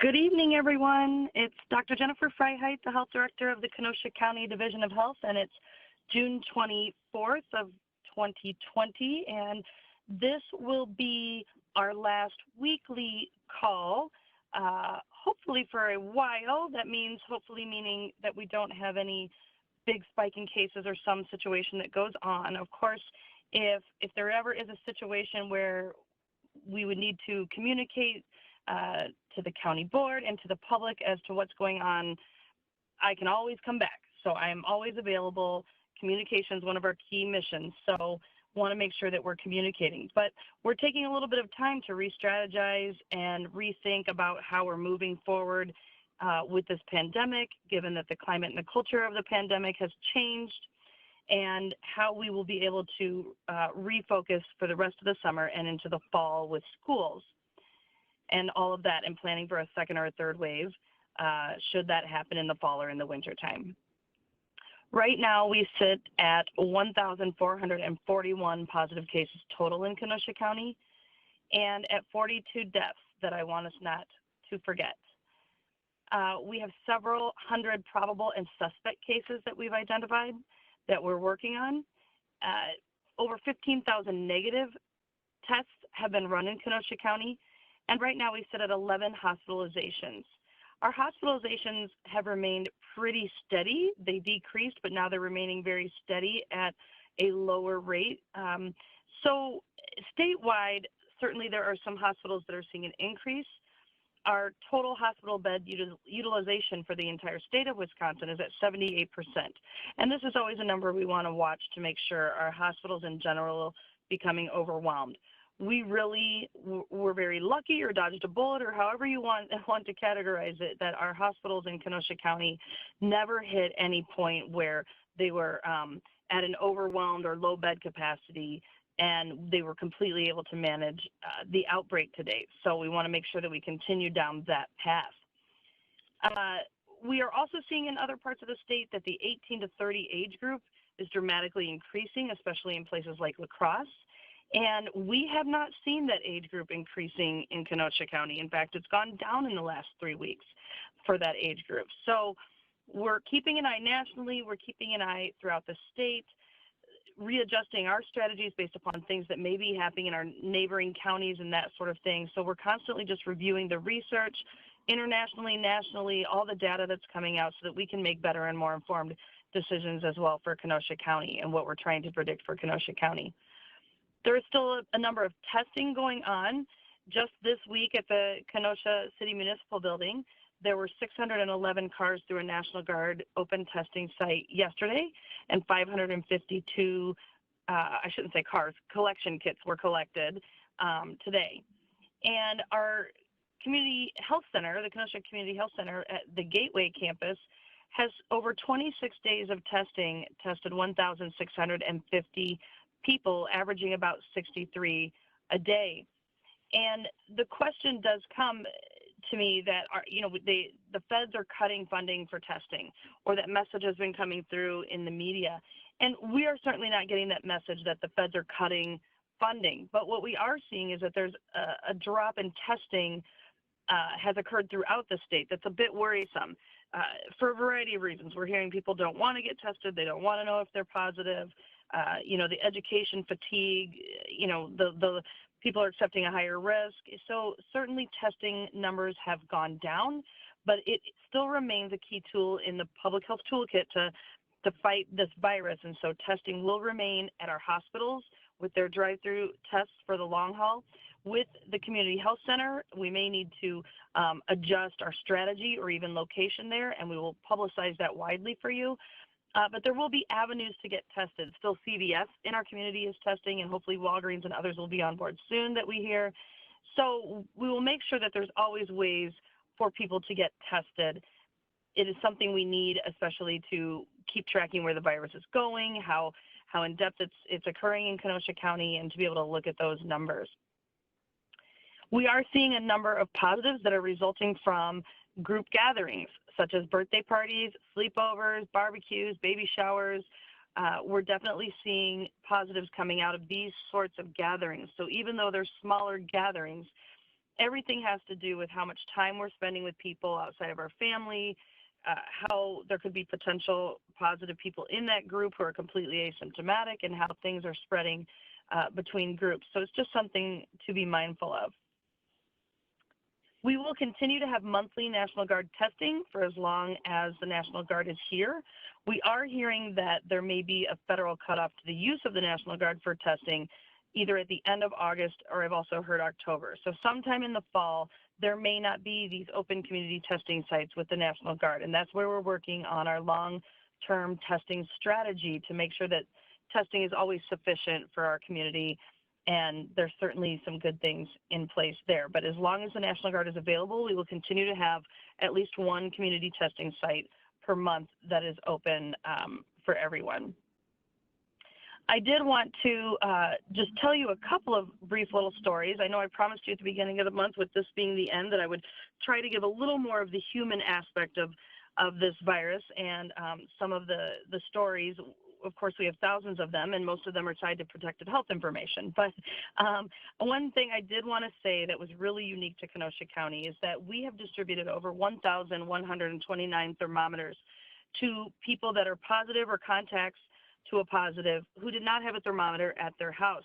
Good evening, everyone. It's Dr. Jennifer Freiheit, the Health Director of the Kenosha County Division of Health, and it's June 24th of 2020, and this will be our last weekly call, hopefully for a while. That means hopefully meaning that we don't have any big spike in cases or some situation that goes on. Of course, if there ever is a situation where we would need to communicate to the county board and to the public as to what's going on, I can always come back. So I'm always available. Communication is one of our key missions. So want to make sure that we're communicating. But we're taking a little bit of time to re-strategize and rethink about how we're moving forward with this pandemic, given that the climate and the culture of the pandemic has changed, and how we will be able to refocus for the rest of the summer and into the fall with schools and all of that, and planning for a second or a third wave should that happen in the fall or in the winter time. Right now we sit at 1,441 positive cases total in Kenosha County and at 42 deaths that I want us not to forget. We have several hundred probable and suspect cases that we've identified that we're working on. Over 15,000 negative tests have been run in Kenosha County, and right now we sit at 11 hospitalizations. Our hospitalizations have remained pretty steady. They decreased, but now they're remaining very steady at a lower rate. So statewide, certainly there are some hospitals that are seeing an increase. Our total hospital bed utilization for the entire state of Wisconsin is at 78%. And this is always a number we want to watch to make sure our hospitals in general are becoming overwhelmed. We really were very lucky, or dodged a bullet, or however you want to categorize it, that our hospitals in Kenosha County never hit any point where they were at an overwhelmed or low bed capacity, and they were completely able to manage the outbreak to date. So we want to make sure that we continue down that path. We are also seeing in other parts of the state that the 18 to 30 age group is dramatically increasing, especially in places like La Crosse. And we have not seen that age group increasing in Kenosha County. In fact, it's gone down in the last 3 weeks for that age group. So we're keeping an eye nationally, we're keeping an eye throughout the state, readjusting our strategies based upon things that may be happening in our neighboring counties and that sort of thing. So we're constantly just reviewing the research internationally, nationally, all the data that's coming out so that we can make better and more informed decisions as well for Kenosha County and what we're trying to predict for Kenosha County. There is still a number of testing going on. Just this week at the Kenosha City Municipal Building, there were 611 cars through a National Guard open testing site yesterday, and 552, I shouldn't say cars, collection kits were collected today. And our community health center, the Kenosha Community Health Center at the Gateway campus, has over 26 days of testing, tested 1,650 people, averaging about 63 a day. And the question does come to me that the feds are cutting funding for testing, or that message has been coming through in the media. And we are certainly not getting that message that the feds are cutting funding. But what we are seeing is that there's a drop in testing has occurred throughout the state that's a bit worrisome for a variety of reasons. We're hearing people don't want to get tested. They don't want to know if they're positive. The education fatigue, the people are accepting a higher risk. So certainly testing numbers have gone down, but it still remains a key tool in the public health toolkit to fight this virus. And so testing will remain at our hospitals with their drive-through tests for the long haul. With the community health center, we may need to adjust our strategy or even location there, and we will publicize that widely for you. But there will be avenues to get tested. Still, CVS in our community is testing, and hopefully Walgreens and others will be on board soon that we hear. So we will make sure that there's always ways for people to get tested. It is something we need, especially to keep tracking where the virus is going, how in depth it's occurring in Kenosha County, and to be able to look at those numbers. We are seeing a number of positives that are resulting from group gatherings, such as birthday parties, sleepovers, barbecues, baby showers. We're definitely seeing positives coming out of these sorts of gatherings. So even though they're smaller gatherings, everything has to do with how much time we're spending with people outside of our family, how there could be potential positive people in that group who are completely asymptomatic, and how things are spreading between groups. So it's just something to be mindful of. We will continue to have monthly National Guard testing for as long as the National Guard is here. We are hearing that there may be a federal cutoff to the use of the National Guard for testing, either at the end of August, or I've also heard October. So sometime in the fall, there may not be these open community testing sites with the National Guard, and that's where we're working on our long-term testing strategy to make sure that testing is always sufficient for our community, and there's certainly some good things in place there. But as long as the National Guard is available, we will continue to have at least one community testing site per month that is open for everyone. I did want to just tell you a couple of brief little stories. I know I promised you at the beginning of the month, with this being the end, that I would try to give a little more of the human aspect of this virus, and some of the stories. Of course, we have thousands of them, and most of them are tied to protected health information. But one thing I did want to say that was really unique to Kenosha County is that we have distributed over 1,129 thermometers to people that are positive or contacts to a positive who did not have a thermometer at their house.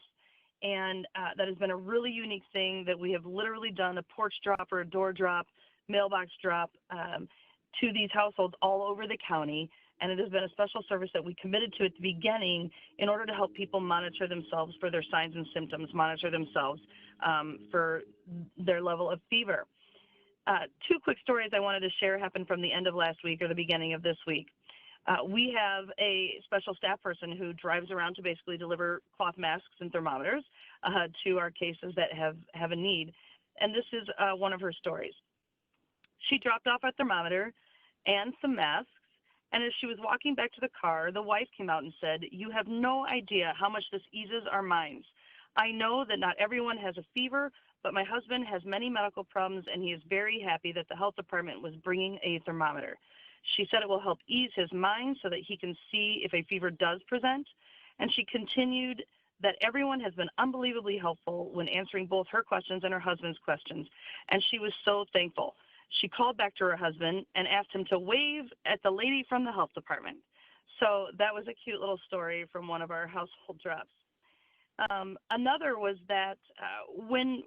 And that has been a really unique thing, that we have literally done a porch drop or a door drop, mailbox drop to these households all over the county. And it has been a special service that we committed to at the beginning in order to help people monitor themselves for their signs and symptoms, monitor themselves for their level of fever. Two quick stories I wanted to share happened from the end of last week or the beginning of this week. We have a special staff person who drives around to basically deliver cloth masks and thermometers to our cases that have a need. And this is one of her stories. She dropped off a thermometer and some masks, and as she was walking back to the car, the wife came out and said, "You have no idea how much this eases our minds. I know that not everyone has a fever, but my husband has many medical problems, and he is very happy that the health department was bringing a thermometer." She said it will help ease his mind so that he can see if a fever does present. And she continued that everyone has been unbelievably helpful when answering both her questions and her husband's questions, and she was so thankful. She called back to her husband and asked him to wave at the lady from the health department. So that was a cute little story from one of our household drops. Another was that when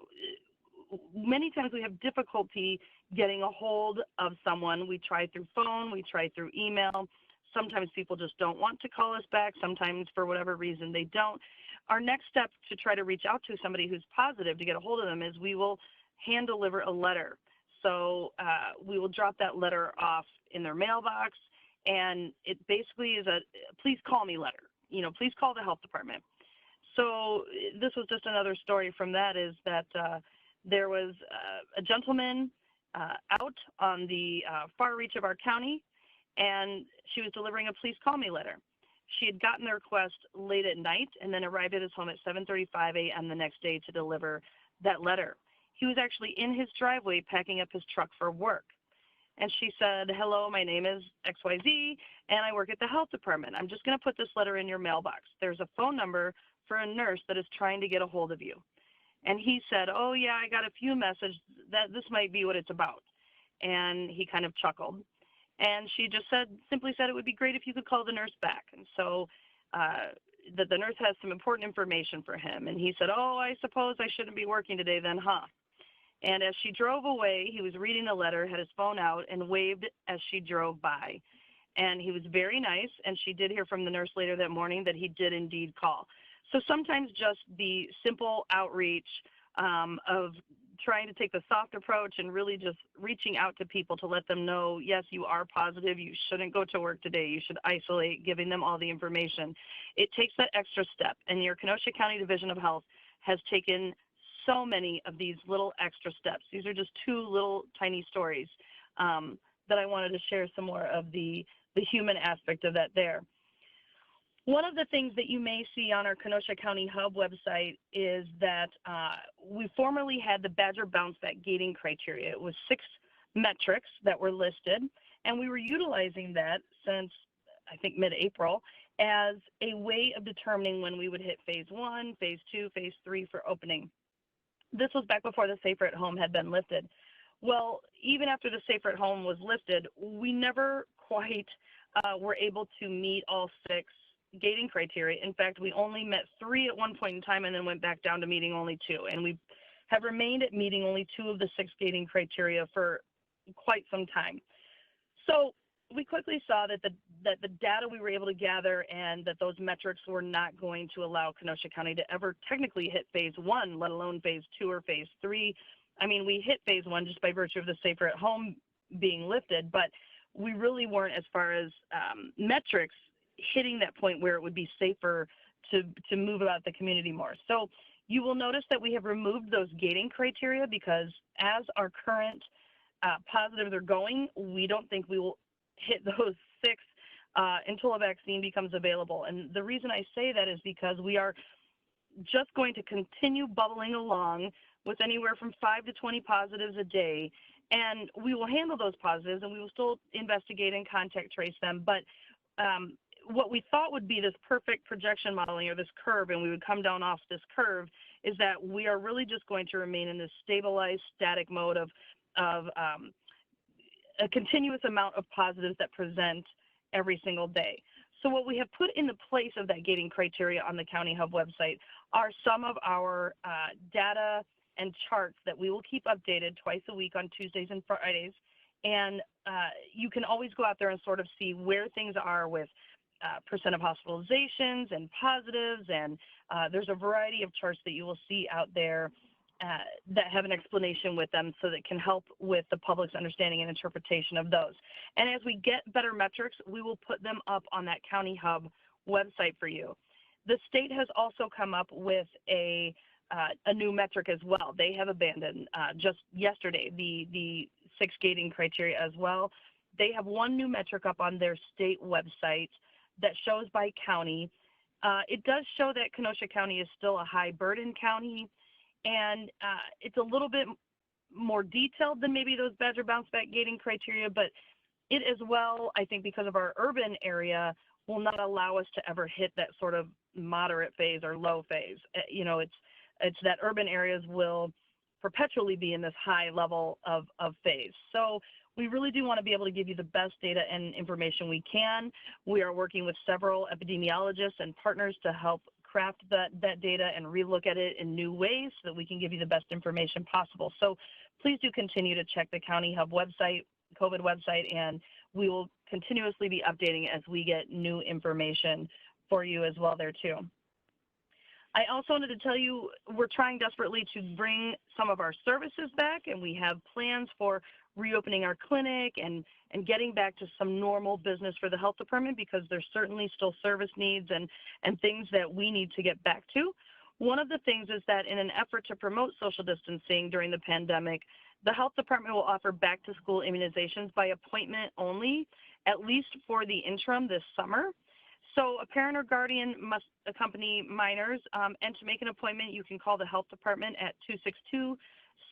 many times we have difficulty getting a hold of someone, we try through phone, we try through email. Sometimes people just don't want to call us back. Sometimes for whatever reason they don't. Our next step to try to reach out to somebody who's positive to get a hold of them is we will hand deliver a letter. So we will drop that letter off in their mailbox, and it basically is a please call me letter. You know, please call the health department. So this was just another story from that, is that there was a gentleman out on the far reach of our county, and she was delivering a please call me letter. She had gotten the request late at night and then arrived at his home at 7:35 a.m. the next day to deliver that letter. He was actually in his driveway packing up his truck for work. And she said, "Hello, my name is XYZ, and I work at the health department. I'm just going to put this letter in your mailbox. There's a phone number for a nurse that is trying to get a hold of you." And he said, "Oh, yeah, I got a few messages that this might be what it's about." And he kind of chuckled. And she just simply said, "It would be great if you could call the nurse back." And so that the nurse has some important information for him. And he said, "Oh, I suppose I shouldn't be working today then, huh?" And as she drove away, he was reading the letter, had his phone out, and waved as she drove by. And he was very nice, and she did hear from the nurse later that morning that he did indeed call. So sometimes just the simple outreach of trying to take the soft approach and really just reaching out to people to let them know, yes, you are positive, you shouldn't go to work today, you should isolate, giving them all the information. It takes that extra step, and your Kenosha County Division of Health has taken so many of these little extra steps. These are just two little tiny stories that I wanted to share some more of the human aspect of that there. One of the things that you may see on our Kenosha County Hub website is that we formerly had the Badger Bounce Back gating criteria. It was 6 metrics that were listed, and we were utilizing that since, I think, mid-April as a way of determining when we would hit phase 1, phase 2, phase 3 for opening. This was back before the Safer at Home had been lifted. Well, even after the Safer at Home was lifted, we never quite were able to meet all 6 gating criteria. In fact, we only met 3 at one point in time and then went back down to meeting only 2. And we have remained at meeting only 2 of the 6 gating criteria for quite some time. So we quickly saw that the data we were able to gather and that those metrics were not going to allow Kenosha County to ever technically hit phase 1, let alone phase 2 or phase 3. I mean, we hit phase 1 just by virtue of the Safer at Home being lifted, but we really weren't, as far as metrics, hitting that point where it would be safer to move about the community more. So you will notice that we have removed those gating criteria because as our current positives are going, we don't think we will hit those 6 until a vaccine becomes available. And the reason I say that is because we are just going to continue bubbling along with anywhere from 5 to 20 positives a day. And we will handle those positives and we will still investigate and contact trace them. But what we thought would be this perfect projection modeling or this curve, and we would come down off this curve, is that we are really just going to remain in this stabilized static mode of a continuous amount of positives that present every single day. So what we have put in the place of that gating criteria on the County Hub website are some of our data and charts that we will keep updated twice a week on Tuesdays and Fridays. And you can always go out there and sort of see where things are with percent of hospitalizations and positives. And there's a variety of charts that you will see out there that have an explanation with them so that can help with the public's understanding and interpretation of those. And as we get better metrics, we will put them up on that County Hub website for you. The state has also come up with a new metric as well. They have abandoned just yesterday the 6 gating criteria as well. They have one new metric up on their state website that shows by county. It does show that Kenosha County is still a high burden county, and it's a little bit more detailed than maybe those Badger bounce back gating criteria, but it as well, I think because of our urban area, will not allow us to ever hit that sort of moderate phase or low phase. You know, it's that urban areas will perpetually be in this high level of phase. So we really do want to be able to give you the best data and information we can. We are working with several epidemiologists and partners to help craft that data and relook at it in new ways so that we can give you the best information possible. So please do continue to check the County Hub website, COVID website, and we will continuously be updating as we get new information for you as well there too. I also wanted to tell you we're trying desperately to bring some of our services back, and we have plans for reopening our clinic and getting back to some normal business for the health department, because there's certainly still service needs and things that we need to get back to. One of the things is that in an effort to promote social distancing during the pandemic, the health department will offer back to school immunizations by appointment only, at least for the interim this summer. So a parent or guardian must accompany minors, and to make an appointment, you can call the health department at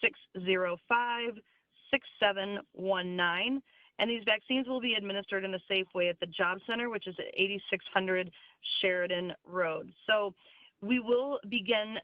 262-605-6719. And these vaccines will be administered in a safe way at the Job Center, which is at 8600 Sheridan Road. So we will begin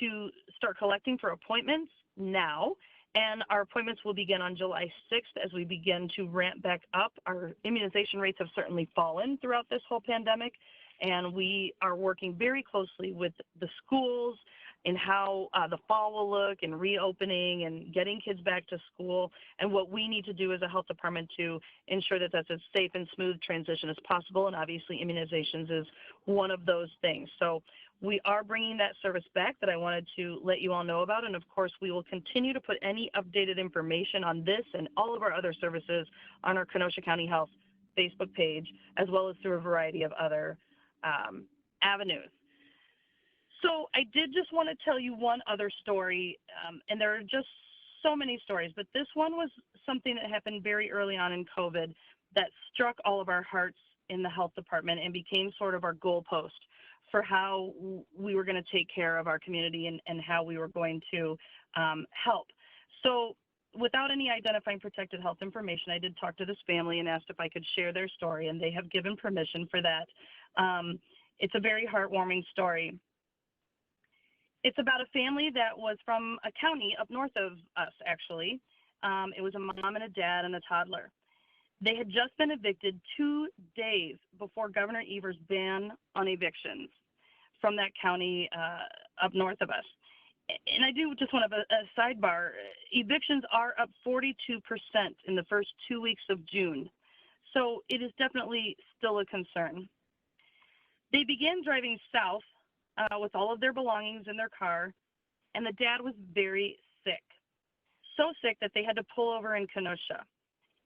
to start collecting for appointments now. And our appointments will begin on July 6th as we begin to ramp back up. Our immunization rates have certainly fallen throughout this whole pandemic, and we are working very closely with the schools in how the fall will look and reopening and getting kids back to school, and what we need to do as a health department to ensure that that's a safe and smooth transition as possible. And obviously immunizations is one of those things. So we are bringing that service back that I wanted to let you all know about. And of course, we will continue to put any updated information on this and all of our other services on our Kenosha County Health Facebook page, as well as through a variety of other avenues. So I did just want to tell you one other story, and there are just so many stories, but this one was something that happened very early on in COVID that struck all of our hearts in the health department and became sort of our goalpost for how we were going to take care of our community and how we were going to help. So without any identifying protected health information, I did talk to this family and asked if I could share their story, and they have given permission for that. It's a very heartwarming story. It's about a family that was from a county up north of us, actually. It was a mom and a dad and a toddler. They had just been evicted 2 days before Governor Evers' ban on evictions from that county up north of us. And I do just want to have a sidebar. Evictions are up 42% in the first 2 weeks of June. So it is definitely still a concern. They began driving south with all of their belongings in their car, and the dad was very sick. So sick that they had to pull over in Kenosha.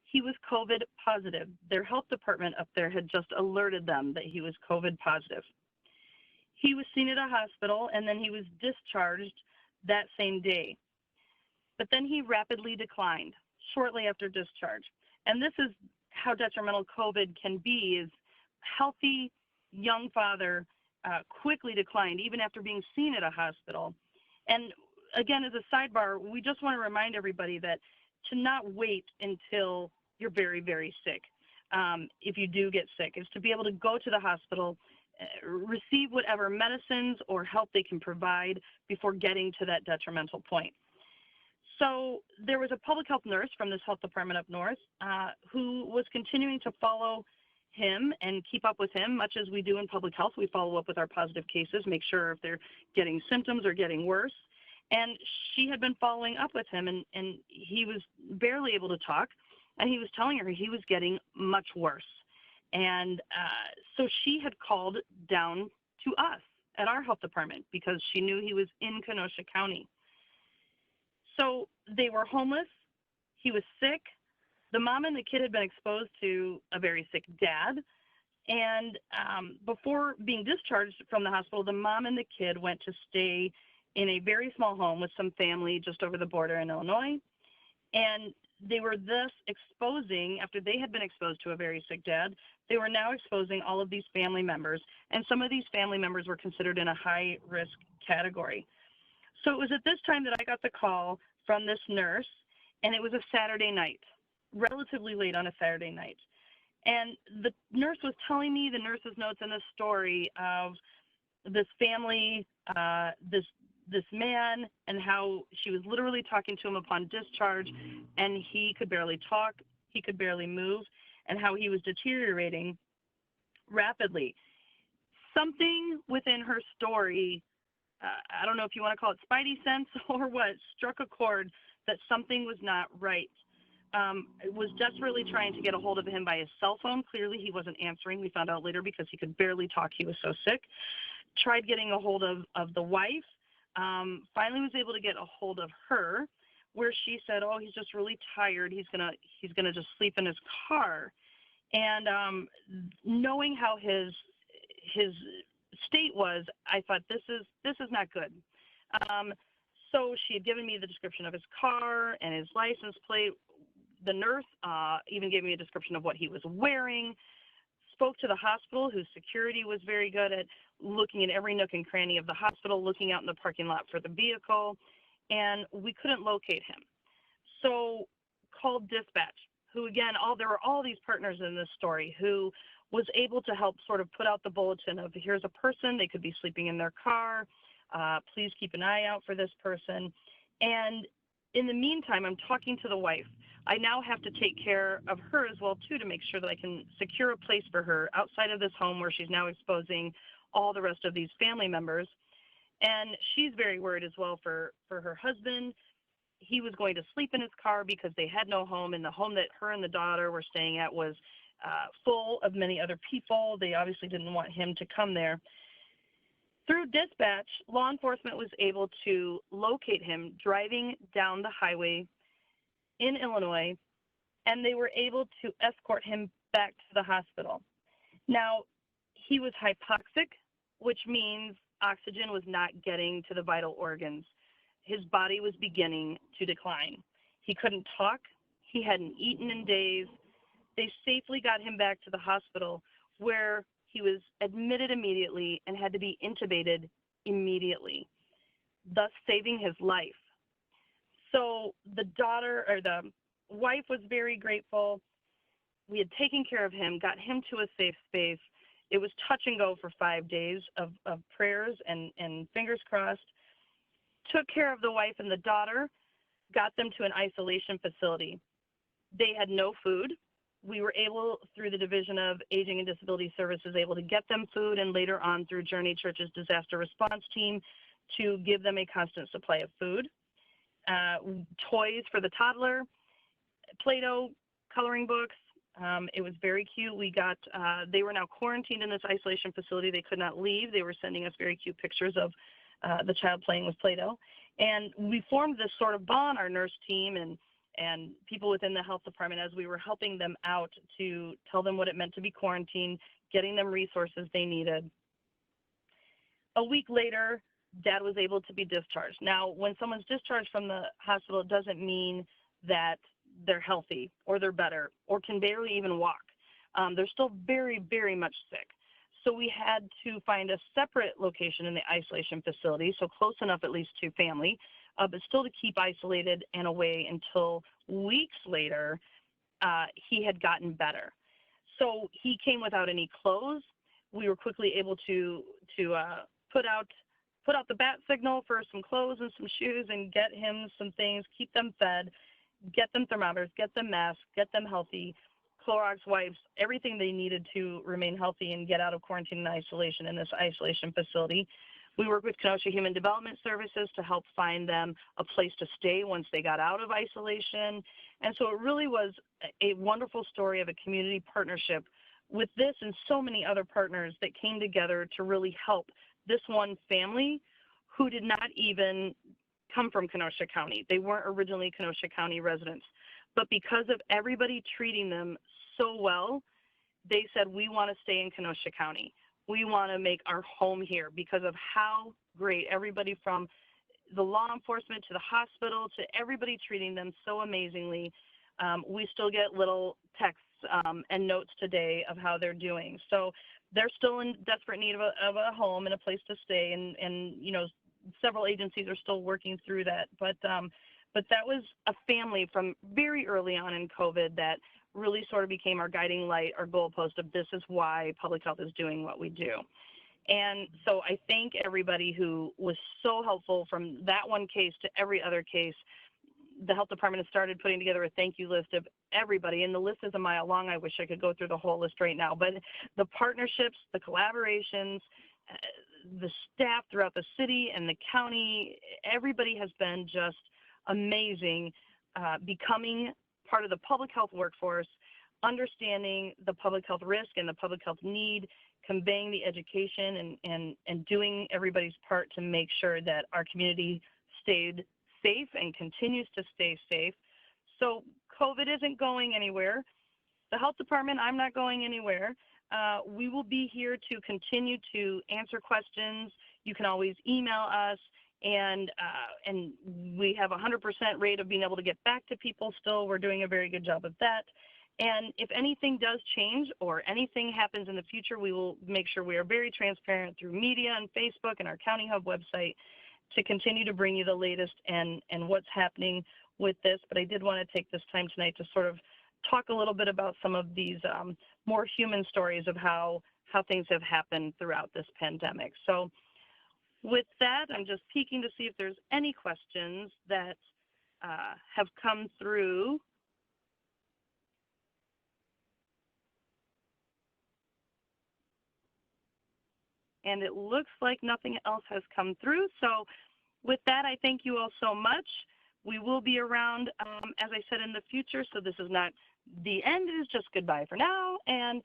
He was COVID positive. Their health department up there had just alerted them that he was COVID positive. He was seen at a hospital, and then he was discharged that same day. But then he rapidly declined shortly after discharge. And this is how detrimental COVID can be, is healthy young father quickly declined even after being seen at a hospital. And again, as a sidebar, we just want to remind everybody that to not wait until you're very, very sick. If you do get sick, is to be able to go to the hospital, receive whatever medicines or help they can provide before getting to that detrimental point. So there was a public health nurse from this health department up north who was continuing to follow him and keep up with him, much as we do in public health. We follow up with our positive cases, make sure if they're getting symptoms or getting worse. And she had been following up with him, and he was barely able to talk, and he was telling her he was getting much worse. And so she had called down to us at our health department because she knew he was in Kenosha County. So they were homeless. He was sick. The mom and the kid had been exposed to a very sick dad. And before being discharged from the hospital, the mom and the kid went to stay in a very small home with some family just over the border in Illinois. And they were thus exposing, after they had been exposed to a very sick dad, they were now exposing all of these family members. And some of these family members were considered in a high risk category. So it was at this time that I got the call from this nurse, and it was a Saturday night, relatively late on a Saturday night. And the nurse was telling me the nurse's notes in the story of this family, this man, and how she was literally talking to him upon discharge, and he could barely talk, he could barely move, and how he was deteriorating rapidly. Something within her story, I don't know if you want to call it spidey sense or what, struck a chord that something was not right. Was desperately trying to get a hold of him by his cell phone. Clearly he wasn't answering. We found out later because he could barely talk. He was so sick. Tried getting a hold of the wife. Finally was able to get a hold of her, where she said, oh, he's just really tired. He's gonna just sleep in his car. And knowing how his state was, I thought this is not good. So she had given me the description of his car and his license plate. The nurse even gave me a description of what he was wearing. Spoke to the hospital, whose security was very good at looking in every nook and cranny of the hospital, looking out in the parking lot for the vehicle, and we couldn't locate him. So called dispatch, who again, there were all these partners in this story who was able to help sort of put out the bulletin of, here's a person, they could be sleeping in their car, please keep an eye out for this person. And in the meantime, I'm talking to the wife. I now have to take care of her as well, too, to make sure that I can secure a place for her outside of this home where she's now exposing all the rest of these family members. And she's very worried as well for her husband. He was going to sleep in his car because they had no home, and the home that her and the daughter were staying at was full of many other people. They obviously didn't want him to come there. Through dispatch, law enforcement was able to locate him driving down the highway in Illinois, and they were able to escort him back to the hospital. Now, he was hypoxic, which means oxygen was not getting to the vital organs. His body was beginning to decline. He couldn't talk. He hadn't eaten in days. They safely got him back to the hospital, where he was admitted immediately and had to be intubated immediately, thus saving his life. So the wife was very grateful. We had taken care of him, got him to a safe space. It was touch and go for 5 days of prayers and fingers crossed. took care of the wife and the daughter, got them to an isolation facility. They had no food. We were able, through the Division of Aging and Disability Services, able to get them food, and later on through Journey Church's disaster response team to give them a constant supply of food. Toys for the toddler, Play-Doh, coloring books. It was very cute. We got, they were now quarantined in this isolation facility. They could not leave. They were sending us very cute pictures of the child playing with Play-Doh. And we formed this sort of bond, our nurse team and people within the health department, as we were helping them out to tell them what it meant to be quarantined, getting them resources they needed. A week later, Dad was able to be discharged. Now, when someone's discharged from the hospital, it doesn't mean that they're healthy or they're better or can barely even walk. They're still very, very much sick. So we had to find a separate location in the isolation facility, so close enough at least to family, but still to keep isolated and away until weeks later, he had gotten better. So he came without any clothes. We were quickly able to put out the bat signal for some clothes and some shoes and get him some things, keep them fed, get them thermometers, get them masks, get them healthy, Clorox wipes, everything they needed to remain healthy and get out of quarantine and isolation in this isolation facility. We work with Kenosha Human Development Services to help find them a place to stay once they got out of isolation. And so it really was a wonderful story of a community partnership with this and so many other partners that came together to really help this one family who did not even come from Kenosha County. They weren't originally Kenosha County residents. But because of everybody treating them so well, they said, we want to stay in Kenosha County. We want to make our home here because of how great everybody from the law enforcement to the hospital to everybody treating them so amazingly. We still get little texts and notes today of how they're doing. So they're still in desperate need of a home and a place to stay. And you know, several agencies are still working through that. But that was a family from very early on in COVID that really sort of became our guiding light, our goalpost of this is why public health is doing what we do. And so I thank everybody who was so helpful from that one case to every other case. The health department has started putting together a thank you list of everybody, and the list is a mile long. I wish I could go through the whole list right now, but the partnerships, the collaborations, the staff throughout the city and the county, everybody has been just amazing, becoming part of the public health workforce, understanding the public health risk and the public health need, conveying the education and doing everybody's part to make sure that our community stayed safe and continues to stay safe. So COVID isn't going anywhere. The health department, I'm not going anywhere. We will be here to continue to answer questions. You can always email us, and we have a 100% rate of being able to get back to people still. We're doing a very good job of that. And if anything does change or anything happens in the future, we will make sure we are very transparent through media and Facebook and our County Hub website to continue to bring you the latest and what's happening with this. But I did want to take this time tonight to sort of talk a little bit about some of these more human stories of how things have happened throughout this pandemic. So with that, I'm just peeking to see if there's any questions that have come through. And it looks like nothing else has come through. So with that, I thank you all so much. We will be around, as I said, in the future. So this is not the end, it is just goodbye for now. And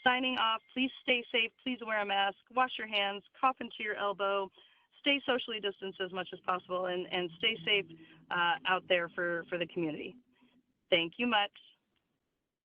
signing off, please stay safe, please wear a mask, wash your hands, cough into your elbow, stay socially distanced as much as possible, and stay safe out there for the community. Thank you much.